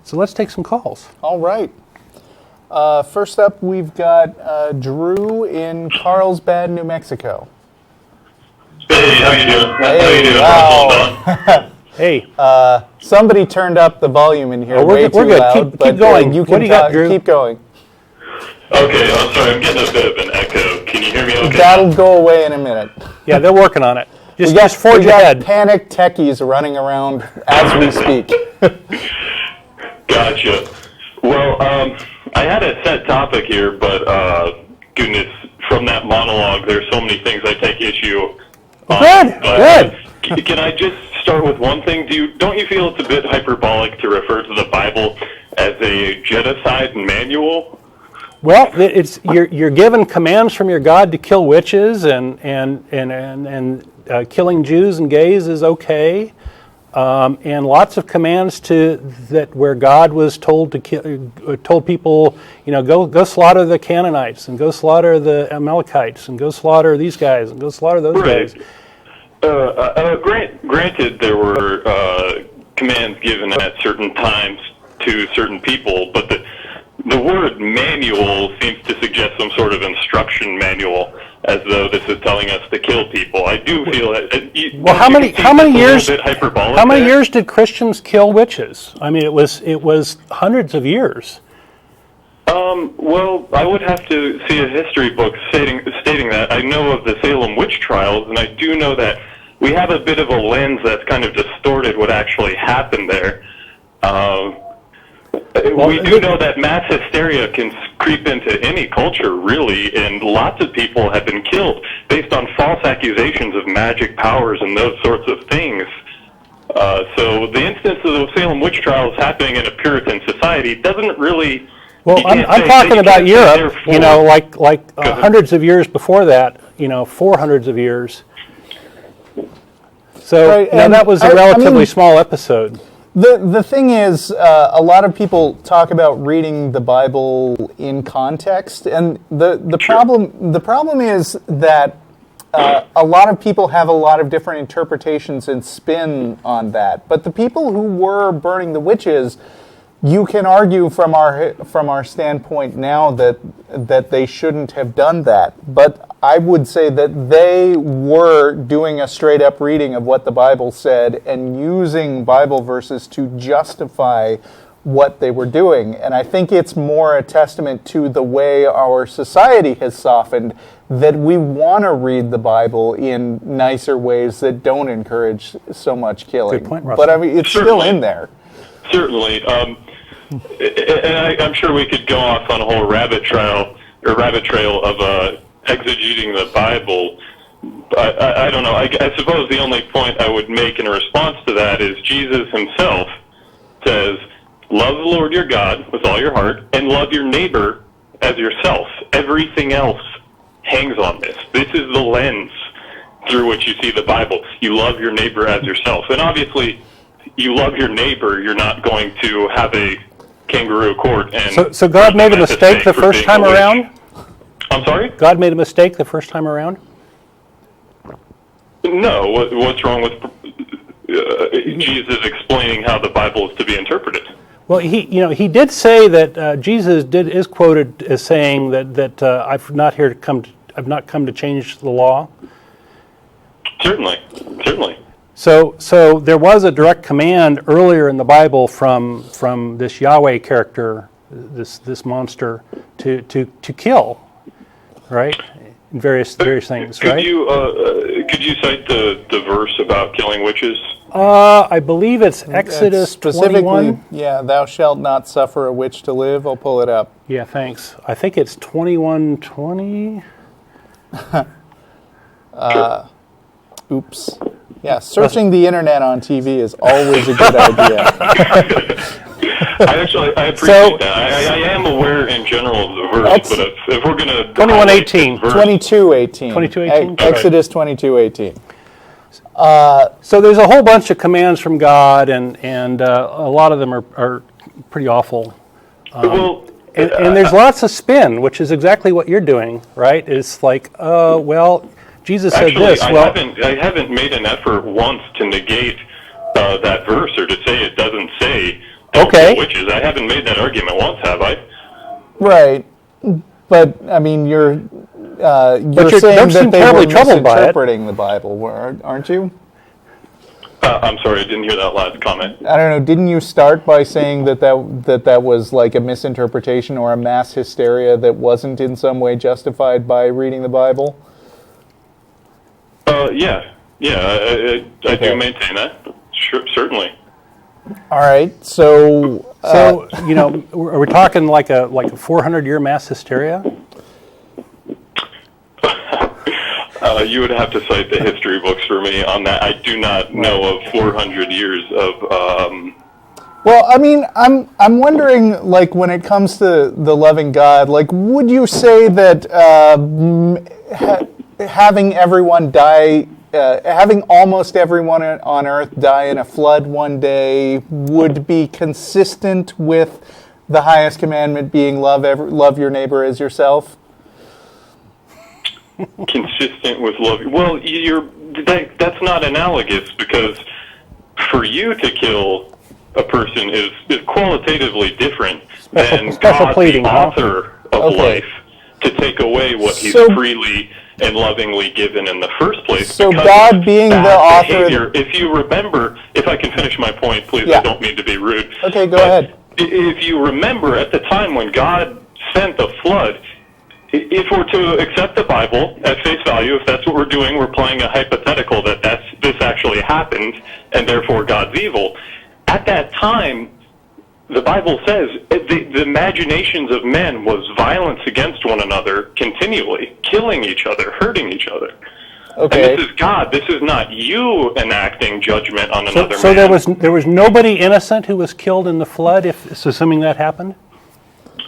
So let's take some calls. All right. First up, we've got Drew in Carlsbad, New Mexico. Hey, how you doing? Hey, wow. Hey. Somebody turned up the volume in here we're way too good. loud. Keep going. You What can do you got, Drew? keep going. Okay, I'm sorry, I'm getting a bit of an echo. Can you hear me okay? That'll go away in a minute. Yeah, they're working on it. Just we forge got ahead. panicked techies running around as we speak. Gotcha. Well, I had a set topic here, but goodness, from that monologue, there's so many things I take issue on. Good. Can I just start with one thing? Don't you feel it's a bit hyperbolic to refer to the Bible as a genocide manual? Well, you're given commands from your God to kill witches, and killing Jews and gays is okay, and lots of commands where God was told people, go slaughter the Canaanites and go slaughter the Amalekites and go slaughter these guys and go slaughter those guys. Granted, there were commands given at certain times to certain people, but the word manual seems to suggest some sort of instruction manual, as though this is telling us to kill people. I do feel that. Well, how many years did Christians kill witches? I mean, it was hundreds of years. Well, I would have to see a history book stating that. I know of the Salem witch trials, and I do know that we have a bit of a lens that's kind of distorted what actually happened there. We do know that mass hysteria can creep into any culture, really, and lots of people have been killed based on false accusations of magic powers and those sorts of things. So the instance of the Salem witch trials happening in a Puritan society doesn't really... Well, I'm talking about Europe, like hundreds of years before that, 400s of years. So right, and that was a relatively small episode. The thing is, a lot of people talk about reading the Bible in context, and the problem is that a lot of people have a lot of different interpretations and spin on that. But the people who were burning the witches, you can argue from our standpoint now that they shouldn't have done that. But I would say that they were doing a straight up reading of what the Bible said and using Bible verses to justify what they were doing. And I think it's more a testament to the way our society has softened, that we want to read the Bible in nicer ways that don't encourage so much killing. Good point, Russell. But I mean, it's still in there. Certainly. And I'm sure we could go off on a whole rabbit trail of exegeting the Bible. I don't know. I suppose the only point I would make in response to that is Jesus himself says, love the Lord your God with all your heart and love your neighbor as yourself. Everything else hangs on this. This is the lens through which you see the Bible. You love your neighbor as yourself. And obviously, you love your neighbor, you're not going to have a kangaroo court. And so God made a mistake the first time around? I'm sorry? God made a mistake the first time around? No. What's wrong with Jesus explaining how the Bible is to be interpreted? Well, he did say that Jesus is quoted as saying that I've not come to change the law. Certainly. So there was a direct command earlier in the Bible from this Yahweh character, this monster, to kill, right? In various things, right? Could you cite the verse about killing witches? I believe it's Exodus 21. Yeah, thou shalt not suffer a witch to live. I'll pull it up. Yeah, thanks. I think it's 21:20. Oops. Yeah, searching the internet on TV is always a good idea. I appreciate that. I am aware in general of the verse, but if we're going to... 21:18. 22:18. 22:18? Exodus 22:18. So there's a whole bunch of commands from God, and a lot of them are pretty awful. And there's lots of spin, which is exactly what you're doing, right? It's like, Jesus said this. I haven't made an effort once to negate that verse or to say it doesn't say don't Okay. kill witches. I haven't made that argument once, have I? Right. But, I mean, you're you saying don't that seem they terribly were troubled by it. misinterpreting the Bible, aren't you? I'm sorry, I didn't hear that last comment. I don't know. Didn't you start by saying that was like a misinterpretation or a mass hysteria that wasn't in some way justified by reading the Bible? Yeah, I do maintain that. Sure, certainly. All right. So, are we talking like a 400-year mass hysteria? You would have to cite the history books for me on that. I do not know of 400 years of. Well, I mean, I'm wondering, like, when it comes to the loving God, like, would you say that having everyone die, having almost everyone on Earth die in a flood one day would be consistent with the highest commandment being love your neighbor as yourself? Consistent with love. Well, that's not analogous, because for you to kill a person is qualitatively different than special God, pleading, the author of life, to take away what He's freely and lovingly given in the first place. So God being the author... If you remember, if I can finish my point, please, yeah. I don't mean to be rude. Okay, go ahead. If you remember, at the time when God sent the flood, if we're to accept the Bible at face value, if that's what we're doing, we're playing a hypothetical that this actually happened, and therefore God's evil. At that time, the Bible says the imaginations of men was violence against one another continually, killing each other, hurting each other. Okay. And this is God. This is not you enacting judgment on another man. So there was nobody innocent who was killed in the flood, assuming that happened?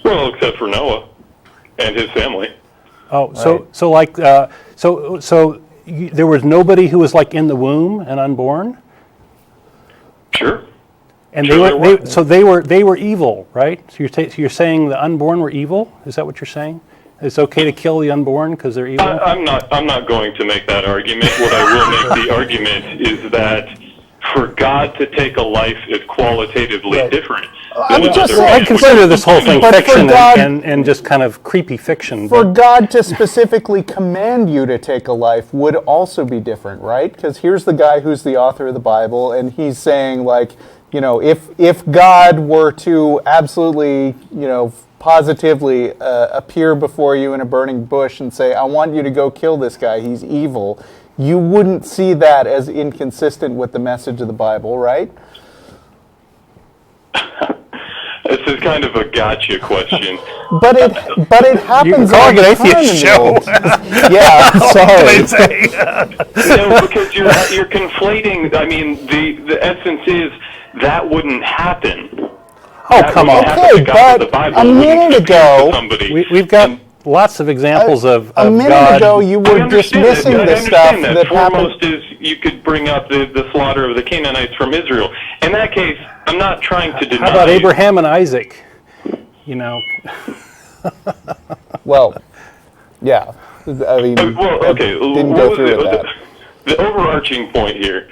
Well, except for Noah and his family. Oh, so there was nobody who was like in the womb and unborn? Sure. And Sure they were evil, right? So you're saying the unborn were evil? Is that what you're saying? It's okay to kill the unborn because they're evil? I'm not going to make that argument. What I will make the argument is that for God to take a life is qualitatively different. I consider this whole thing fiction and just kind of creepy fiction. For God to specifically command you to take a life would also be different, right? Because here's the guy who's the author of the Bible, and he's saying, like, if God were to absolutely, positively appear before you in a burning bush and say, I want you to go kill this guy, he's evil, you wouldn't see that as inconsistent with the message of the Bible, right? This is kind of a gotcha question. But it happens. You're calling all an the time atheist in the show. world. Yeah, sorry. No, because you're conflating. I mean, the essence is that wouldn't happen. Oh, come on. Okay, but a minute ago, we've got lots of examples of a minute God. ago you were dismissing the stuff that happened. Foremost is you could bring up the slaughter of the Canaanites from Israel. In that case, I'm not trying to deny. How about Abraham and Isaac? Well, yeah. I mean, didn't go through with that. The overarching point here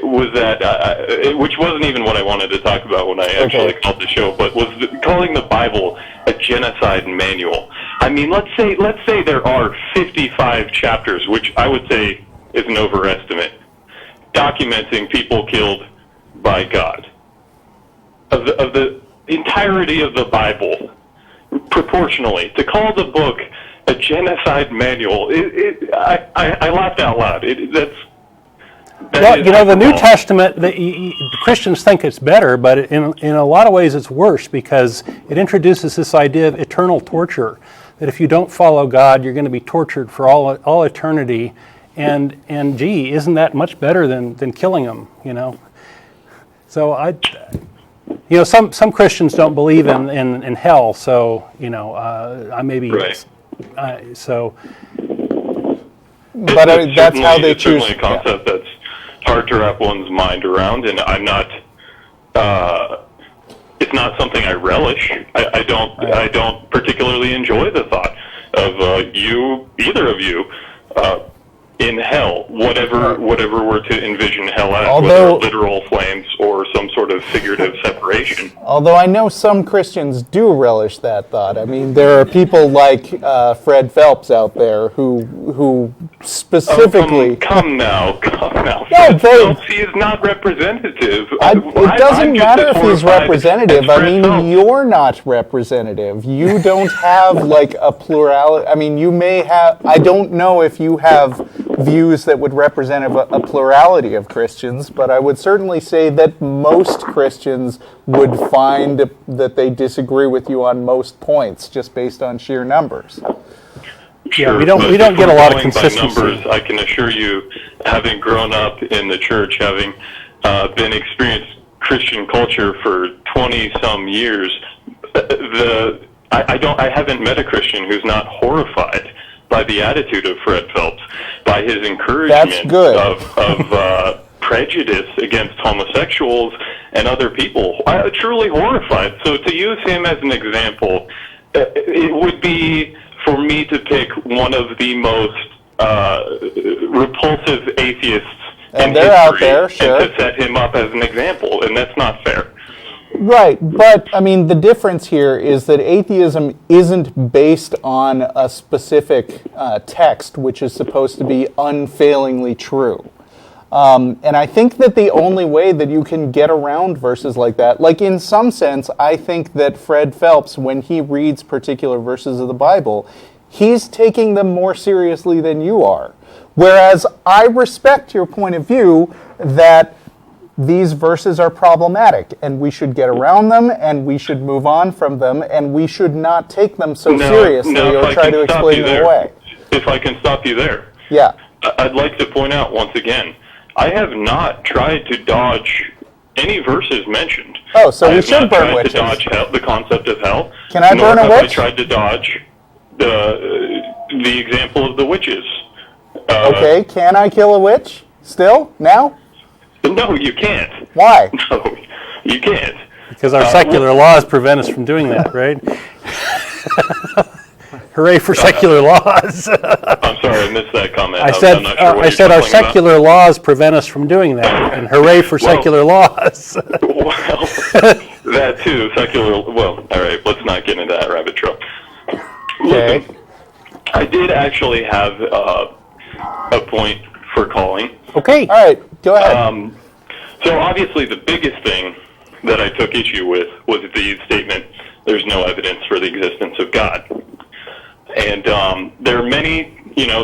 was that, which wasn't even what I wanted to talk about when I actually called the show, but was calling the Bible a genocide manual. I mean, let's say there are 55 chapters, which I would say is an overestimate, documenting people killed by God. Of the entirety of the Bible, proportionally, to call the book a genocide manual, I laughed out loud. The New Testament, Christians think it's better, but in a lot of ways it's worse, because it introduces this idea of eternal torture, that if you don't follow God, you're going to be tortured for all eternity, and gee, isn't that much better than killing them, So some Christians don't believe in hell, so I maybe so. But that's how they choose. It's certainly a concept that's hard to wrap one's mind around, and I'm not. It's not something I relish. I don't particularly enjoy the thought of either of you, in hell, whatever we're to envision hell as, Although, whether literal flames or some sort of figurative separation. Although I know some Christians do relish that thought. I mean, there are people like Fred Phelps out there who specifically... Come now. No, Phelps, he is not representative. It doesn't matter if he's representative. I mean, you're not representative. You don't have like a plurality. I mean, you may have... I don't know if you have views that would represent a plurality of Christians, but I would certainly say that most Christians would find that they disagree with you on most points just based on sheer numbers. Sure, we don't get a lot of consistency. Numbers, I can assure you, having grown up in the church, having been experienced Christian culture for 20-some years, I haven't met a Christian who's not horrified by the attitude of Fred Phelps, by his encouragement of prejudice against homosexuals and other people. Truly horrified. So to use him as an example, it would be for me to pick one of the most repulsive atheists and in they're history out there, sure, and to set him up as an example, and that's not fair. Right, but I mean, the difference here is that atheism isn't based on a specific text, which is supposed to be unfailingly true. And I think that the only way that you can get around verses like that, like in some sense, I think that Fred Phelps, when he reads particular verses of the Bible, he's taking them more seriously than you are. Whereas I respect your point of view that these verses are problematic, and we should get around them, and we should move on from them, and we should not take them so seriously or try to explain them away. If I can stop you there. Yeah. I'd like to point out once again, I have not tried to dodge any verses mentioned. Oh, so we should burn witches. I have not tried to dodge the concept of hell. Can I burn a witch? I tried to dodge the example of the witches. Okay, can I kill a witch? Still? Now? No, you can't. Why? No, you can't. Because our secular laws prevent us from doing that, right? Hooray for secular laws. I'm sorry, I missed that comment. I said our secular laws prevent us from doing that, and hooray for secular laws. Well, that too, secular, well, all right, let's not get into that rabbit trail. Okay. Listen, I did actually have a point for calling. Okay. All right, go ahead. So obviously the biggest thing that I took issue with was the statement, there's no evidence for the existence of God. And there are many,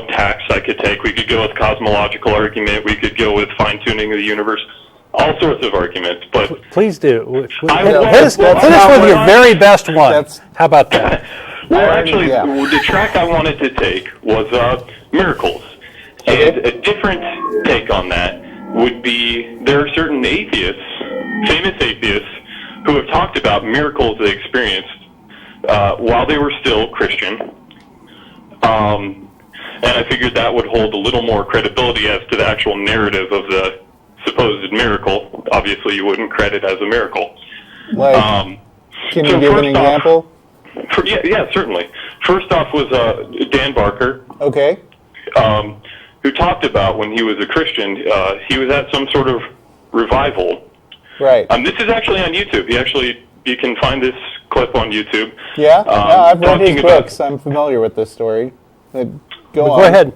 tacks I could take. We could go with cosmological argument. We could go with fine-tuning of the universe. All sorts of arguments. But please do. Hit I us with your very best one. How about that? Well, actually, the track I wanted to take was miracles. And a different take on that would be there are certain atheists, famous atheists, who have talked about miracles they experienced while they were still Christian. And I figured that would hold a little more credibility as to the actual narrative of the supposed miracle. Obviously, you wouldn't credit as a miracle. Like, can you give an example? Yeah, certainly. First off was Dan Barker. Okay. Who talked about when he was a Christian, he was at some sort of revival. Right. This is actually on YouTube. You can find this clip on YouTube. Yeah? I've read his books. I'm familiar with this story. Go ahead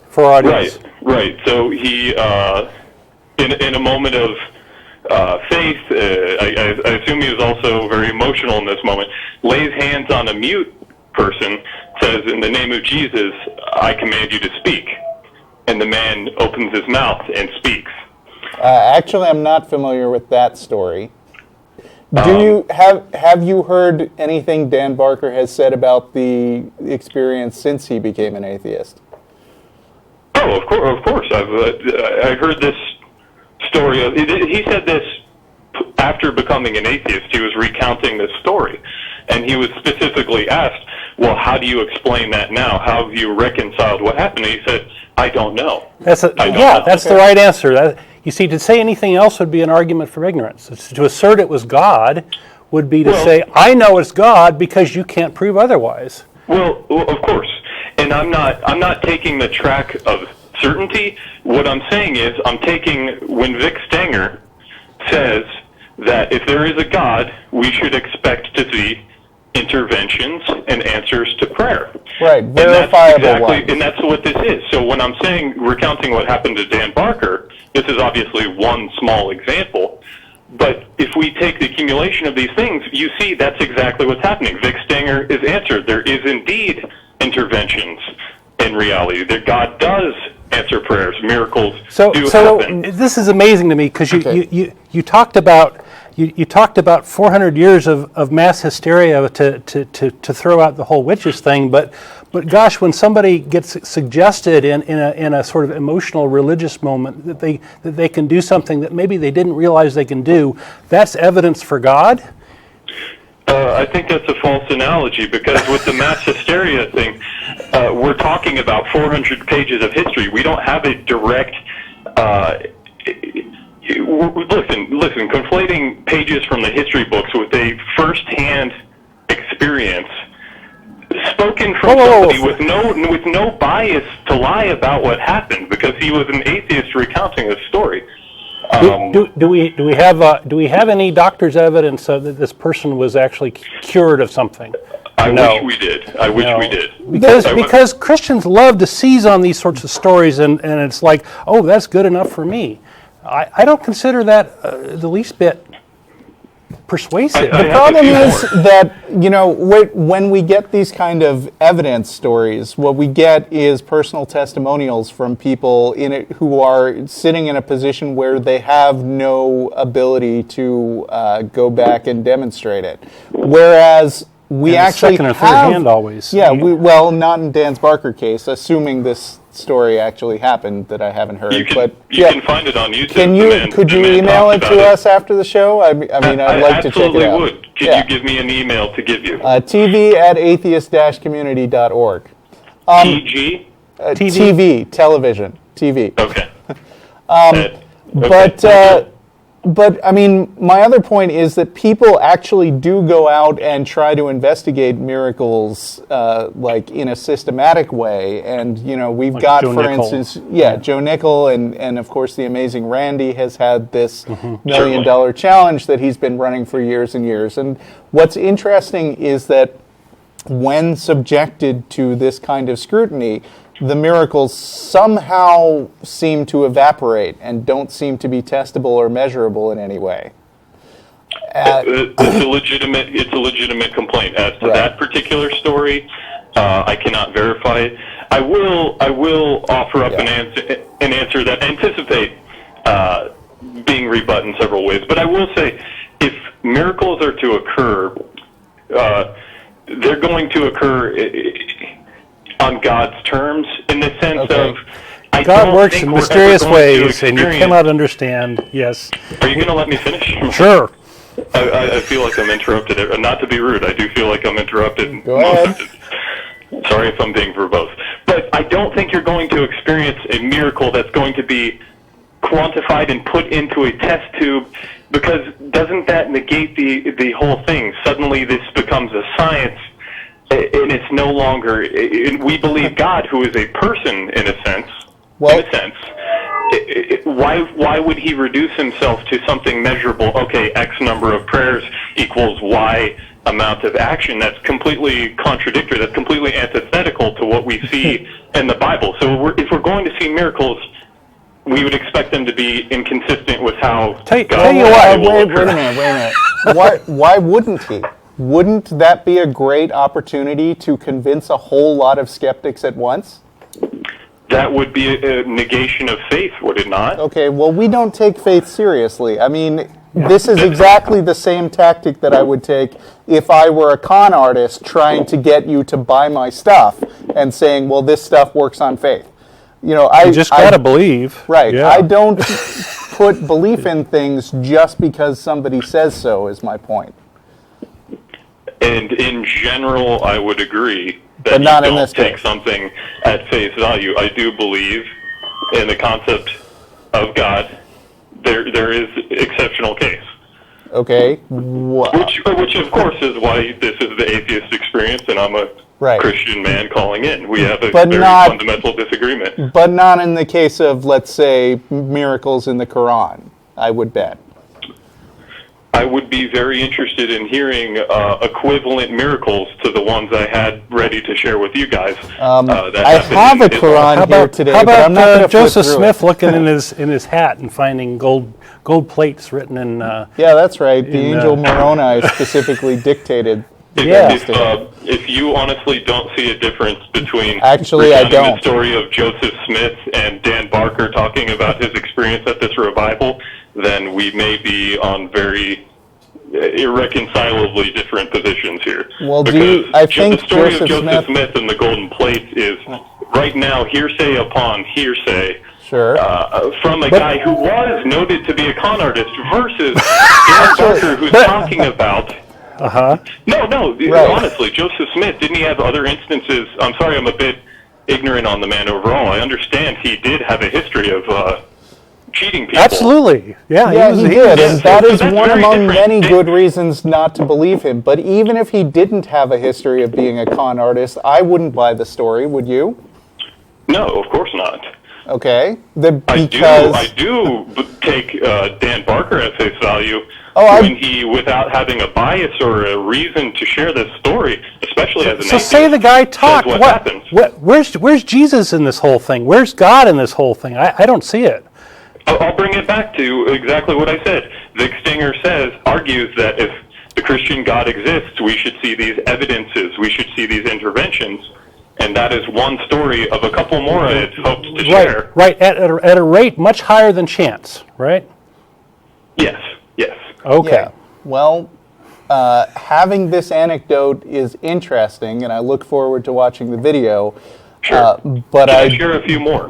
for our audience. Right. So he, in a moment of faith, I assume he was also very emotional in this moment, lays hands on a mute person, says, in the name of Jesus, I command you to speak. And the man opens his mouth and speaks. Actually, I'm not familiar with that story. Do you have you heard anything Dan Barker has said about the experience since he became an atheist? Oh, of course. I heard this story. He said this after becoming an atheist. He was recounting this story, and he was specifically asked, "Well, how do you explain that now? How have you reconciled what happened?" And he said, "I don't know." That's the right answer. You see, to say anything else would be an argument for ignorance. To assert it was God would be to say, I know it's God because you can't prove otherwise. Well, of course. And I'm not taking the track of certainty. What I'm saying is, I'm taking when Vic Stenger says that if there is a God, we should expect to see interventions and answers to prayer. Right, verifiable ones. And that's what this is. So when I'm saying, recounting what happened to Dan Barker, this is obviously one small example. But if we take the accumulation of these things, you see that's exactly what's happening. Vic Stenger is answered. There is indeed interventions in reality. That God does answer prayers. Miracles do happen. This is amazing to me because you talked about 400 years of mass hysteria to throw out the whole witches thing, but gosh, when somebody gets suggested in a sort of emotional religious moment that they can do something that maybe they didn't realize they can do, that's evidence for God? I think that's a false analogy, because with the mass hysteria thing, we're talking about 400 pages of history. We don't have a direct... Listen, conflating pages from the history books with a first-hand experience spoken from somebody with no bias to lie about what happened, because he was an atheist recounting a story. Do we have any doctor's evidence that this person was actually cured of something? I wish we did. I wish we did. Because Christians love to seize on these sorts of stories, and it's like, oh, that's good enough for me. I don't consider that the least bit persuasive. The problem is that, when we get these kind of evidence stories, what we get is personal testimonials from people in it who are sitting in a position where they have no ability to go back and demonstrate it. Whereas we actually second or have, third hand always. Yeah, not in Dan's Barker case, assuming this story actually happened that I haven't heard. You can find it on YouTube. Could you email it to us after the show? I mean, I'd like to check it out. I absolutely would. Can you give me an email to give you? TV@atheist-community.org. TG? TV, television, TV. Okay. But I mean, my other point is that people actually do go out and try to investigate miracles, like in a systematic way. And we've like got, Joe for Nickell. instance, Joe Nickell, and of course the amazing Randy has had this $1 million challenge that he's been running for years and years. And what's interesting is that when subjected to this kind of scrutiny, the miracles somehow seem to evaporate and don't seem to be testable or measurable in any way. It's a legitimate complaint as to that particular story. I cannot verify it. I will offer up an answer that anticipate being rebutted in several ways. But I will say, if miracles are to occur, they're going to occur on God's terms, in the sense of God works in mysterious ways, and you cannot understand. Yes. Are you going to let me finish? Sure. I feel like I'm interrupted. Not to be rude, I do feel like I'm interrupted. Go ahead. Sorry if I'm being verbose. But I don't think you're going to experience a miracle that's going to be quantified and put into a test tube, because doesn't that negate the whole thing? Suddenly this becomes a science, and it's no longer, we believe God, who is a person in a sense. Why would he reduce himself to something measurable? Okay, X number of prayers equals Y amount of action. That's completely contradictory. That's completely antithetical to what we see in the Bible. So if we're going to see miracles, we would expect them to be inconsistent with how Tell you what, wait a minute. Why wouldn't he? Wouldn't that be a great opportunity to convince a whole lot of skeptics at once? That would be a negation of faith, would it not? Okay, well, we don't take faith seriously. I mean, this is exactly the same tactic that I would take if I were a con artist trying to get you to buy my stuff and saying, well, this stuff works on faith. You just gotta believe. Right. Yeah. I don't put belief in things just because somebody says so, is my point. And in general, I would agree that but not you in don't this take case. something at face value. I do believe in the concept of God. There is exceptional case. Okay. Which of course is why this is the Atheist Experience, and I'm a Christian man calling in. We have a very fundamental disagreement. But not in the case of, let's say, miracles in the Quran, I would bet. I would be very interested in hearing equivalent miracles to the ones I had ready to share with you guys. I have a Quran here today, how but I'm not going about to Joseph Smith looking in his hat and finding gold plates written in... yeah, that's right. The angel Moroni specifically dictated. If you honestly don't see a difference between the story of Joseph Smith and Dan Barker talking about his experience at this revival, then we may be on very irreconcilably different positions here. Well, I think the story of Joseph Smith and the golden plates is right now hearsay upon hearsay. Sure. From a guy who was noted to be a con artist versus Dan Barker, who's talking about... No, honestly, Joseph Smith, didn't he have other instances? I'm sorry, I'm a bit ignorant on the man overall. I understand he did have a history of cheating people. Absolutely. Yeah, he did, and that is one among many good reasons not to believe him. But even if he didn't have a history of being a con artist, I wouldn't buy the story, would you? No, of course not. Okay. I do take Dan Barker at face value when he, without having a bias or a reason to share this story, especially as an atheist, say the guy talked. What happens. Where's Jesus in this whole thing? Where's God in this whole thing? I don't see it. I'll bring it back to exactly what I said. Vic Stinger argues that if the Christian God exists, we should see these evidences, we should see these interventions. And that is one story of a couple more I had hoped to share. Right, at a rate much higher than chance, right? Yes. Okay. Yeah. Well, having this anecdote is interesting, and I look forward to watching the video. Sure. But Can I share a few more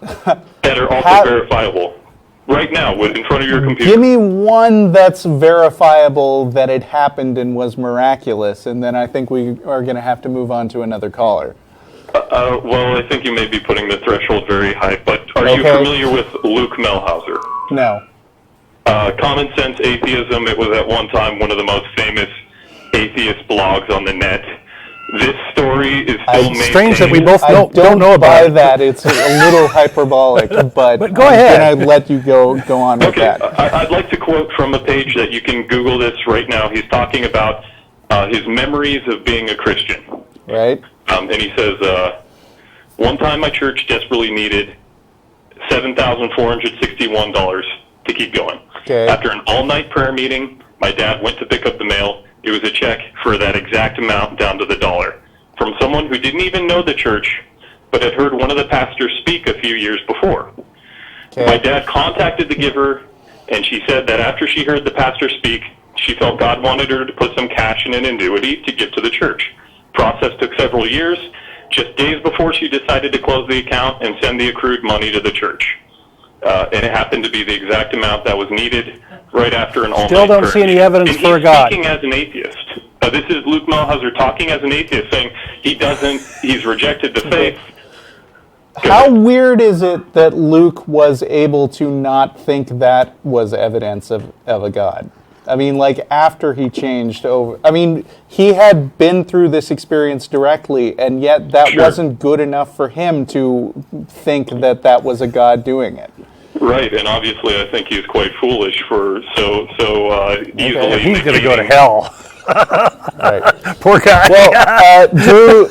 that are also verifiable right now in front of your computer? Give me one that's verifiable that it happened and was miraculous, and then I think we are going to have to move on to another caller. Well, I think you may be putting the threshold very high, but are you familiar with Luke Melhauser? No. Common Sense Atheism, it was at one time one of the most famous atheist blogs on the net. This story is still maintained. Strange that we both don't know about it. That. It's a little hyperbolic, but go ahead. I'm going to let you go on with that. I'd like to quote from a page that you can Google this right now. He's talking about his memories of being a Christian. Right. And he says, one time my church desperately needed $7,461 to keep going. Okay. After an all-night prayer meeting, my dad went to pick up the mail. It was a check for that exact amount down to the dollar from someone who didn't even know the church, but had heard one of the pastors speak a few years before. Okay. My dad contacted the giver, and she said that after she heard the pastor speak, she felt God wanted her to put some cash in an annuity to give to the church. Process took several years. Just days before she decided to close the account and send the accrued money to the church. And it happened to be the exact amount that was needed right after an all-night prayer. Still don't see any evidence for a God. He's speaking as an atheist. This is Luke Melhauser talking as an atheist, saying he's rejected the faith. How weird is it that Luke was able to not think that was evidence of a God? I mean, like, after he changed over. I mean, he had been through this experience directly, and yet that wasn't good enough for him to think that that was a God doing it. Right, and obviously I think he's quite foolish for so easily. He's going to go to hell. Right. Poor guy. Well, Drew,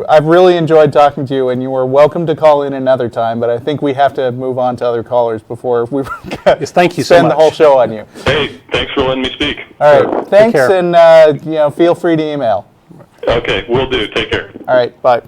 I've really enjoyed talking to you, and you are welcome to call in another time, but I think we have to move on to other callers before we thank you so spend much. the whole show on you. Hey, thanks for letting me speak. All right, thanks, and feel free to email. Okay, will do. Take care. All right, bye.